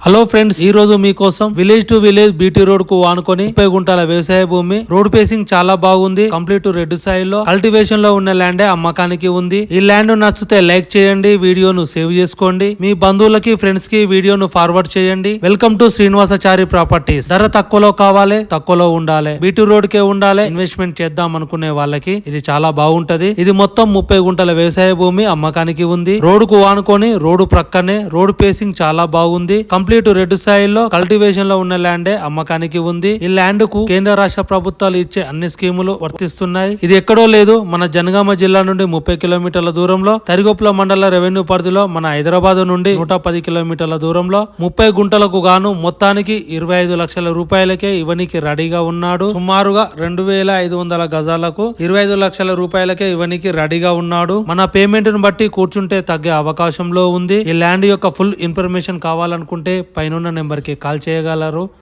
Hello friends, ఈ రోజు మీకోసం village to village BT road కు ఆనుకొని 30 గుంటల వ్యవసాయ భూమి. రోడ్ పేసింగ్ చాలా బాగుంది. కంప్లీట్ రెడ్ సాయిల్ కల్టివేషన్ లో ఉన్న ల్యాండే అమ్మకానికి ఉంది. ఈ ల్యాండ్ నచ్చితే లైక్ చేయండి, వీడియోను సేవ్ చేసుకోండి, మీ బంధువులకి ఫ్రెండ్స్ కి వీడియోను ఫార్వర్డ్ చేయండి. Welcome to Srinivasachari properties. ధర తక్కువలో కావాలి, తక్కువలో ఉండాలి, బీటీ రోడ్ కే ఉండాలి, ఇన్వెస్ట్మెంట్ చేద్దాం అనుకునే వాళ్ళకి ఇది చాలా బాగుంటది. ఇది మొత్తం 30 గుంటల వ్యవసాయ భూమి అమ్మకానికి ఉంది. రోడ్ కు ఆనుకొని రోడ్డు ప్రక్కనే రోడ్ పేసింగ్ చాలా బాగుంది. కంప్లీట్ రెడ్ సాయిల్ లో కల్టివేషన్ లో ఉన్న ల్యాండే అమ్మకానికి ఉంది. ఈ ల్యాండ్ కు కేంద్ర రాష్ట్ర ప్రభుత్వాలు ఇచ్చే అన్ని స్కీములు వర్తిస్తున్నాయి. ఇది ఎక్కడో లేదు, మన జనగామ జిల్లా నుండి 30 కిలోమీటర్ల దూరంలో తరిగొప్పల మండల రెవెన్యూ పరిధిలో మన హైదరాబాద్ నుండి 110 కిలోమీటర్ల దూరంలో 30 గుంటలకు గాను మొత్తానికి 25 లక్షల రూపాయలకే ఇవ్వనికి రెడీగా ఉన్నాడు. సుమారుగా 2500 గజాలకు 25 లక్షల రూపాయలకే ఇవ్వనికి రెడీగా ఉన్నాడు. మన పేమెంట్ ను బట్టి కూర్చుంటే తగ్గే అవకాశంలో ఉంది. ఈ ల్యాండ్ యొక్క ఫుల్ ఇన్ఫర్మేషన్ కావాలనుకుంటే పైనున్న నెంబర్ కి కాల్ చేయగలరు.